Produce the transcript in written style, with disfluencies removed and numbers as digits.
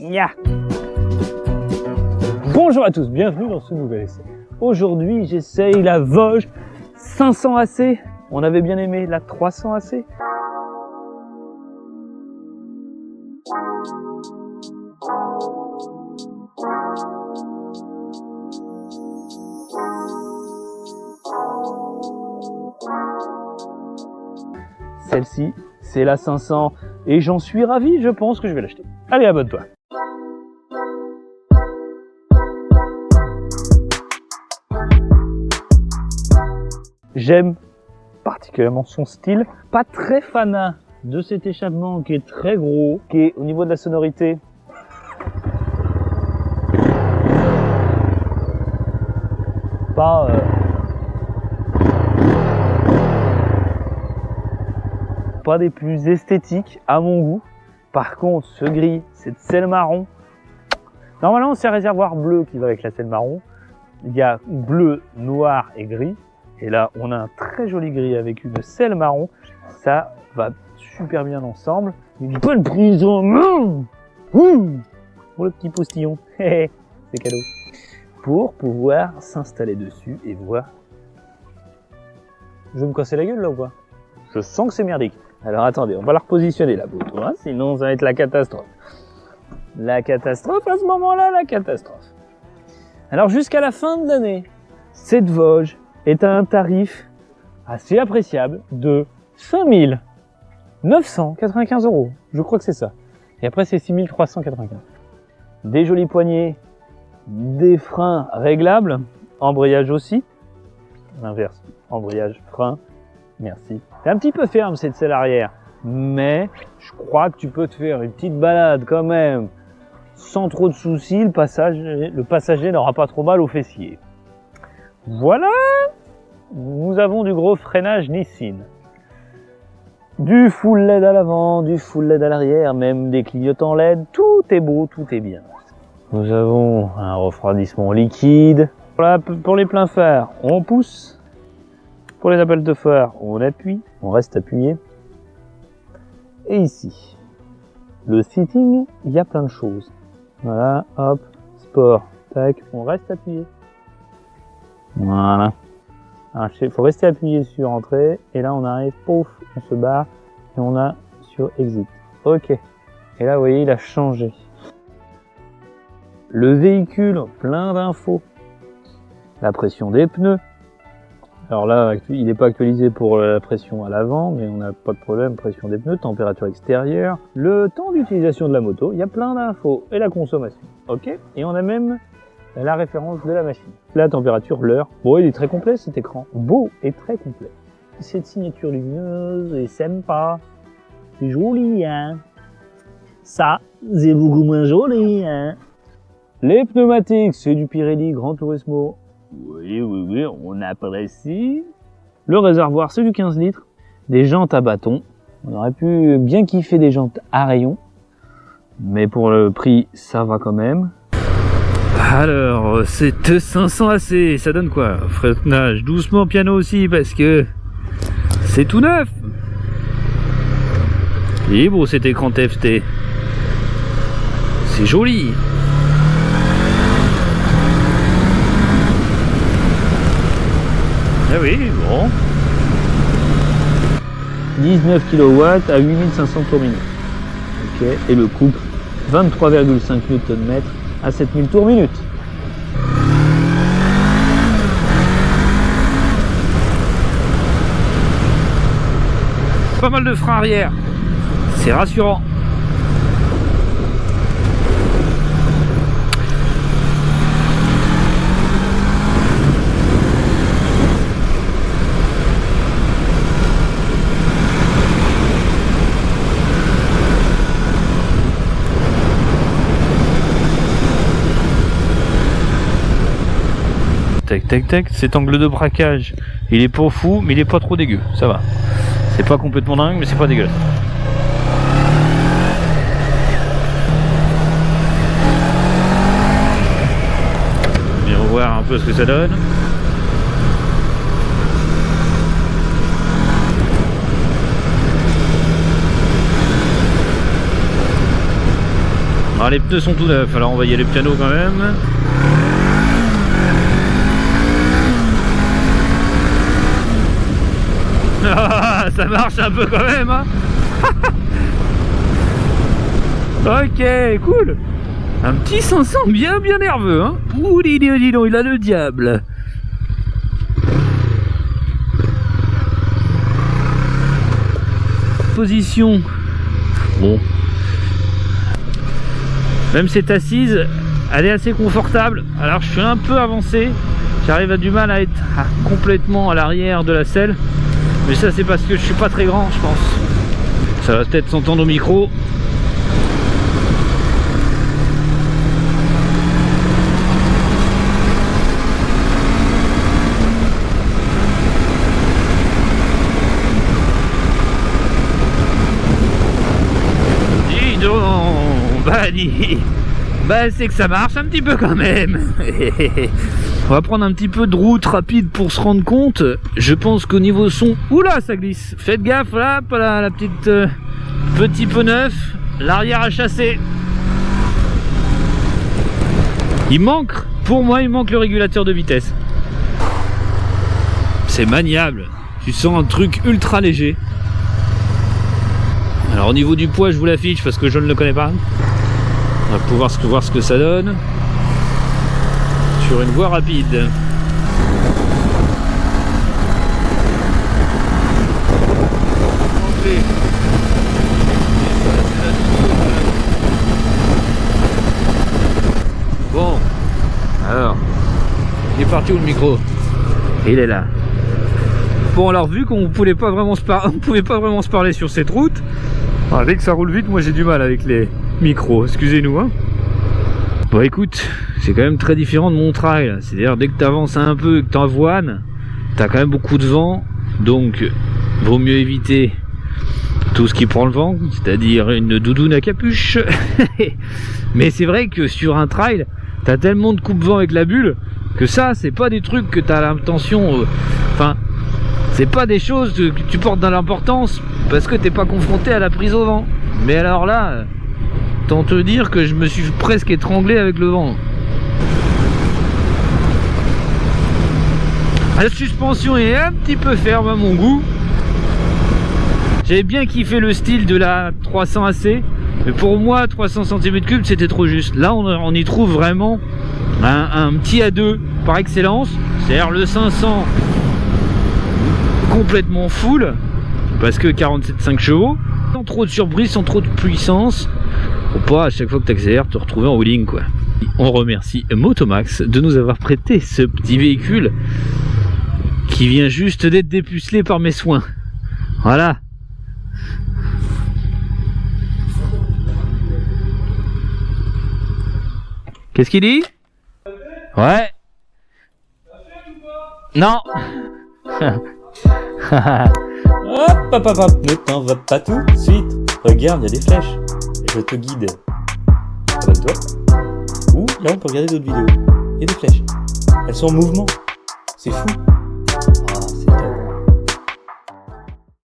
Nya. Bonjour à tous, bienvenue dans ce nouvel essai. Aujourd'hui, j'essaye la Vosges 500 AC. On avait bien aimé la 300 AC. Celle-ci, c'est la 500 et j'en suis ravi, je pense que je vais l'acheter. Allez, abonne-toi. J'aime particulièrement son style, pas très fanat de cet échappement qui est très gros, qui est au niveau de la sonorité. Pas des plus esthétiques à mon goût. Par contre, ce gris, cette selle marron. Normalement, c'est un réservoir bleu qui va avec la selle marron. Il y a bleu, noir et gris. Et là, on a un très joli gris avec une selle marron. Ça va super bien ensemble. Une bonne prise en main. Pour le petit postillon. C'est cadeau. Pour pouvoir s'installer dessus et voir. Je vais me casser la gueule là ou pas? Je sens que c'est merdique. Alors attendez, on va la repositionner la moto, hein, sinon ça va être la catastrophe. La catastrophe à ce moment-là, la catastrophe. Alors jusqu'à la fin de l'année, cette Vosges est à un tarif assez appréciable de 5 995 €. Je crois que c'est ça. Et après c'est 6 395. Des jolis poignées, des freins réglables, embrayage aussi. L'inverse, embrayage, frein. Merci. C'est un petit peu ferme cette selle arrière, mais je crois que tu peux te faire une petite balade quand même, sans trop de soucis. Le passager n'aura pas trop mal aux fessiers. Voilà. Nous avons du gros freinage Nissin. Du full LED à l'avant, du full LED à l'arrière, même des clignotants LED. Tout est beau, tout est bien. Nous avons un refroidissement liquide. Pour les pleins phares, on pousse. Pour les appels de phare, on appuie, on reste appuyé. Et ici, le sitting, il y a plein de choses. Voilà, hop, sport, tac, on reste appuyé. Voilà. Il faut rester appuyé sur entrée, et là on arrive, pouf, on se barre, et on a sur exit. Ok. Et là, vous voyez, il a changé. Le véhicule, plein d'infos. La pression des pneus. Alors là, il n'est pas actualisé pour la pression à l'avant, mais on n'a pas de problème, pression des pneus, température extérieure, le temps d'utilisation de la moto, il y a plein d'infos, et la consommation, ok. Et on a même la référence de la machine. La température, l'heure, bon, il est très complet cet écran, beau et très complet. Cette signature lumineuse est sympa, c'est joli, hein. Ça, c'est beaucoup moins joli, hein. Les pneumatiques, c'est du Pirelli Gran Turismo. Oui, on apprécie. Le réservoir, c'est du 15 litres. Des jantes à bâton. On aurait pu bien kiffer des jantes à rayon. Mais pour le prix, ça va quand même. Alors, cette 500 AC, ça donne quoi? Freinage doucement, piano aussi, parce que c'est tout neuf. Libre, cet écran TFT. C'est joli. Ah oui, bon. 19 kW à 8500 tours minute. Ok, et le couple 23,5 Nm à 7000 tours minute. Pas mal de freins arrière. C'est rassurant. Tac tac tac, cet angle de braquage, il est pas fou, mais il est pas trop dégueu, ça va. C'est pas complètement dingue, mais c'est pas dégueulasse. Et on va voir un peu ce que ça donne. Alors les pneus sont tout neufs, alors on va y aller piano quand même. Ah, ça marche un peu quand même, hein. Ok, cool. Un petit 500 bien nerveux, hein. Ouh, dis donc, il a le diable. Position. Bon. Même cette assise, elle est assez confortable. Alors je suis un peu avancé. J'arrive à du mal à être complètement à l'arrière de la selle. Mais ça c'est parce que je suis pas très grand, je pense. Ça va peut-être s'entendre au micro. Dis donc, bah c'est que ça marche un petit peu quand même. On va prendre un petit peu de route rapide pour se rendre compte. Je pense qu'au niveau son... Oula, ça glisse. Faites gaffe, là, la petite... petit peu neuf. L'arrière à chasser. Pour moi, il manque le régulateur de vitesse. C'est maniable. Tu sens un truc ultra léger. Alors au niveau du poids, je vous l'affiche parce que je ne le connais pas. On va pouvoir voir ce que ça donne. Sur une voie rapide. Bon, alors, il est parti où le micro? Il est là. Bon, alors vu qu'on pouvait pas vraiment se parler sur cette route, dès que ça roule vite, moi j'ai du mal avec les micros, excusez-nous, hein. Bon écoute, c'est quand même très différent de mon trail, c'est-à-dire dès que tu avances un peu et que tu avoines, tu as quand même beaucoup de vent, donc vaut mieux éviter tout ce qui prend le vent, c'est-à-dire une doudoune à capuche. Mais c'est vrai que sur un trail, tu as tellement de coupe-vent avec la bulle, que ça, c'est pas des trucs que tu as l'intention... Enfin, c'est pas des choses que tu portes dans l'importance, parce que t'es pas confronté à la prise au vent. Mais alors là... Tant te dire que je me suis presque étranglé avec le vent. La suspension est un petit peu ferme à mon goût. J'avais bien kiffé le style de la 300 AC, mais pour moi 300 cm3 c'était trop juste. Là on y trouve vraiment un petit A2 par excellence, c'est-à-dire le 500 complètement full, parce que 47,5 chevaux, sans trop de surprise, sans trop de puissance. Pour pas à chaque fois que tu accélères te retrouver en wheeling quoi. On remercie Motomax de nous avoir prêté ce petit véhicule qui vient juste d'être dépucelé par mes soins. Voilà. Qu'est-ce qu'il dit? Ouais. Non. Hop, ne t'en va pas tout de suite. Regarde, il y a des flèches. Je te guide. Abonne-toi. Ou là, on peut regarder d'autres vidéos. Il y a des flèches. Elles sont en mouvement. C'est fou.